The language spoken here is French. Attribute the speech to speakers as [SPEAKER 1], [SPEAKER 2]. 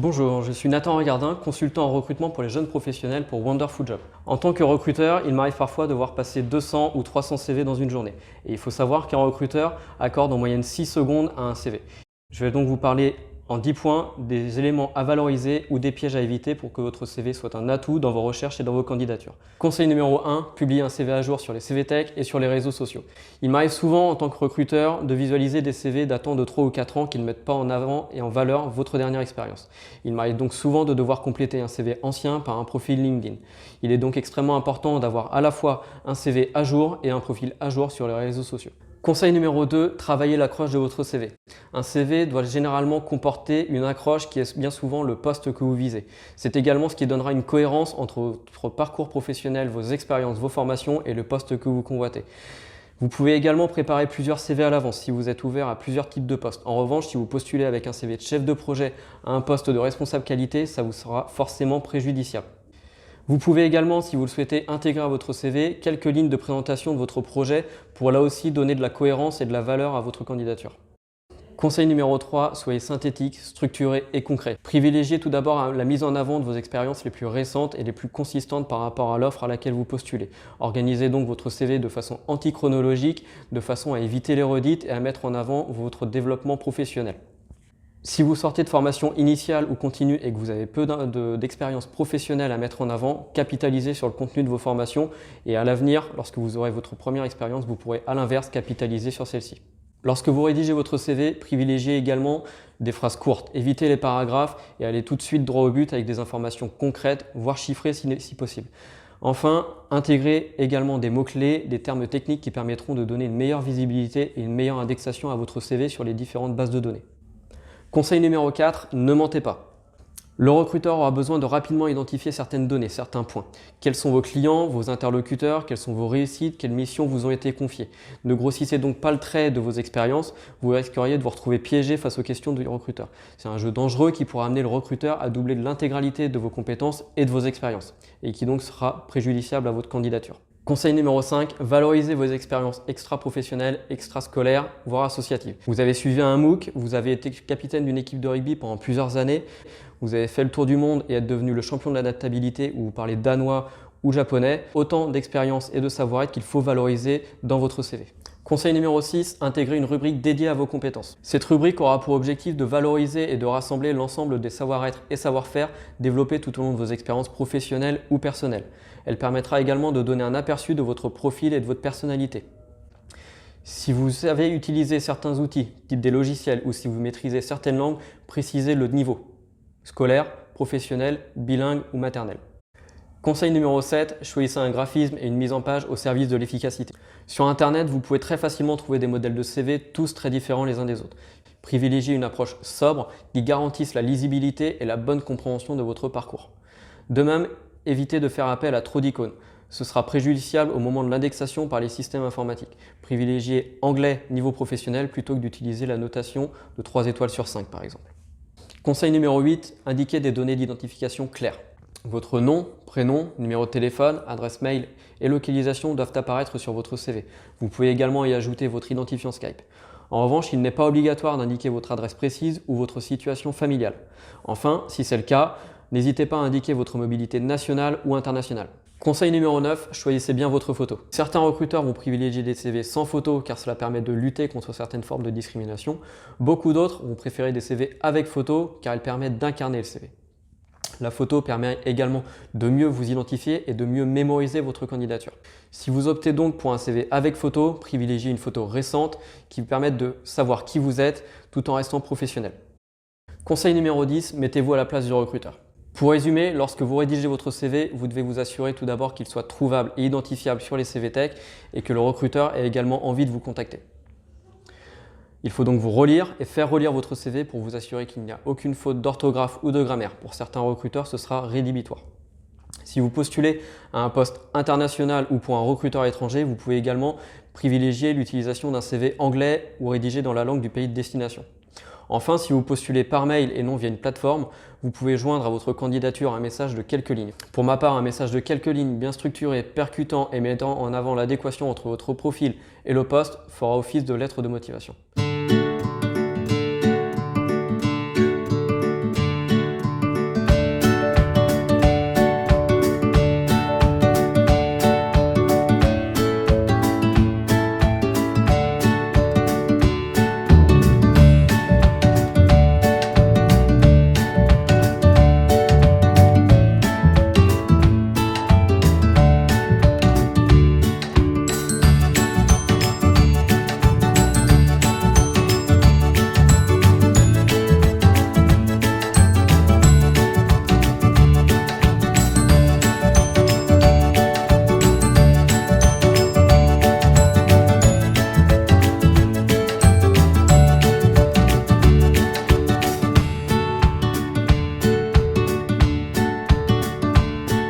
[SPEAKER 1] Bonjour, je suis Nathan Regardin, consultant en recrutement pour les jeunes professionnels pour Wonderful Job. En tant que recruteur, il m'arrive parfois de voir passer 200 ou 300 CV dans une journée. Et il faut savoir qu'un recruteur accorde en moyenne 6 secondes à un CV. Je vais donc vous parler en 10 points des éléments à valoriser ou des pièges à éviter pour que votre CV soit un atout dans vos recherches et dans vos candidatures. Conseil numéro 1, publiez un CV à jour sur les CV Tech et sur les réseaux sociaux. Il m'arrive souvent en tant que recruteur de visualiser des CV datant de 3 ou 4 ans qui ne mettent pas en avant et en valeur votre dernière expérience. Il m'arrive donc souvent de devoir compléter un CV ancien par un profil LinkedIn. Il est donc extrêmement important d'avoir à la fois un CV à jour et un profil à jour sur les réseaux sociaux. Conseil numéro 2, travaillez l'accroche de votre CV. Un CV doit généralement comporter une accroche qui est bien souvent le poste que vous visez. C'est également ce qui donnera une cohérence entre votre parcours professionnel, vos expériences, vos formations et le poste que vous convoitez. Vous pouvez également préparer plusieurs CV à l'avance si vous êtes ouvert à plusieurs types de postes. En revanche, si vous postulez avec un CV de chef de projet à un poste de responsable qualité, ça vous sera forcément préjudiciable. Vous pouvez également, si vous le souhaitez, intégrer à votre CV quelques lignes de présentation de votre projet pour là aussi donner de la cohérence et de la valeur à votre candidature. Conseil numéro 3, soyez synthétique, structuré et concret. Privilégiez tout d'abord la mise en avant de vos expériences les plus récentes et les plus consistantes par rapport à l'offre à laquelle vous postulez. Organisez donc votre CV de façon antichronologique, de façon à éviter les redites et à mettre en avant votre développement professionnel. Si vous sortez de formation initiale ou continue et que vous avez peu d'expérience professionnelle à mettre en avant, capitalisez sur le contenu de vos formations et à l'avenir, lorsque vous aurez votre première expérience, vous pourrez à l'inverse capitaliser sur celle-ci. Lorsque vous rédigez votre CV, privilégiez également des phrases courtes, évitez les paragraphes et allez tout de suite droit au but avec des informations concrètes, voire chiffrées si possible. Enfin, intégrez également des mots-clés, des termes techniques qui permettront de donner une meilleure visibilité et une meilleure indexation à votre CV sur les différentes bases de données. Conseil numéro 4, ne mentez pas. Le recruteur aura besoin de rapidement identifier certaines données, certains points. Quels sont vos clients, vos interlocuteurs, quelles sont vos réussites, quelles missions vous ont été confiées. Ne grossissez donc pas le trait de vos expériences, vous risqueriez de vous retrouver piégé face aux questions du recruteur. C'est un jeu dangereux qui pourra amener le recruteur à doubler de l'intégralité de vos compétences et de vos expériences, et qui donc sera préjudiciable à votre candidature. Conseil numéro 5, valorisez vos expériences extra-professionnelles, extrascolaires, voire associatives. Vous avez suivi un MOOC, vous avez été capitaine d'une équipe de rugby pendant plusieurs années, vous avez fait le tour du monde et êtes devenu le champion de l'adaptabilité où vous parlez danois ou japonais. Autant d'expériences et de savoir-être qu'il faut valoriser dans votre CV. Conseil numéro 6, intégrez une rubrique dédiée à vos compétences. Cette rubrique aura pour objectif de valoriser et de rassembler l'ensemble des savoir-être et savoir-faire développés tout au long de vos expériences professionnelles ou personnelles. Elle permettra également de donner un aperçu de votre profil et de votre personnalité. Si vous savez utiliser certains outils, type des logiciels, ou si vous maîtrisez certaines langues, précisez le niveau scolaire, professionnel, bilingue ou maternel. Conseil numéro 7, choisissez un graphisme et une mise en page au service de l'efficacité. Sur Internet, vous pouvez très facilement trouver des modèles de CV, tous très différents les uns des autres. Privilégiez une approche sobre qui garantisse la lisibilité et la bonne compréhension de votre parcours. De même, évitez de faire appel à trop d'icônes. Ce sera préjudiciable au moment de l'indexation par les systèmes informatiques. Privilégiez anglais niveau professionnel plutôt que d'utiliser la notation de 3 étoiles sur 5 par exemple. Conseil numéro 8, indiquez des données d'identification claires. Votre nom, prénom, numéro de téléphone, adresse mail et localisation doivent apparaître sur votre CV. Vous pouvez également y ajouter votre identifiant Skype. En revanche, il n'est pas obligatoire d'indiquer votre adresse précise ou votre situation familiale. Enfin, si c'est le cas, n'hésitez pas à indiquer votre mobilité nationale ou internationale. Conseil numéro 9, choisissez bien votre photo. Certains recruteurs vont privilégier des CV sans photo car cela permet de lutter contre certaines formes de discrimination. Beaucoup d'autres vont préférer des CV avec photo car elles permettent d'incarner le CV. La photo permet également de mieux vous identifier et de mieux mémoriser votre candidature. Si vous optez donc pour un CV avec photo, privilégiez une photo récente qui vous permette de savoir qui vous êtes tout en restant professionnel. Conseil numéro 10, mettez-vous à la place du recruteur. Pour résumer, lorsque vous rédigez votre CV, vous devez vous assurer tout d'abord qu'il soit trouvable et identifiable sur les CV Tech et que le recruteur ait également envie de vous contacter. Il faut donc vous relire et faire relire votre CV pour vous assurer qu'il n'y a aucune faute d'orthographe ou de grammaire. Pour certains recruteurs, ce sera rédhibitoire. Si vous postulez à un poste international ou pour un recruteur étranger, vous pouvez également privilégier l'utilisation d'un CV anglais ou rédigé dans la langue du pays de destination. Enfin, si vous postulez par mail et non via une plateforme, vous pouvez joindre à votre candidature un message de quelques lignes. Pour ma part, un message de quelques lignes bien structuré, percutant et mettant en avant l'adéquation entre votre profil et le poste fera office de lettre de motivation.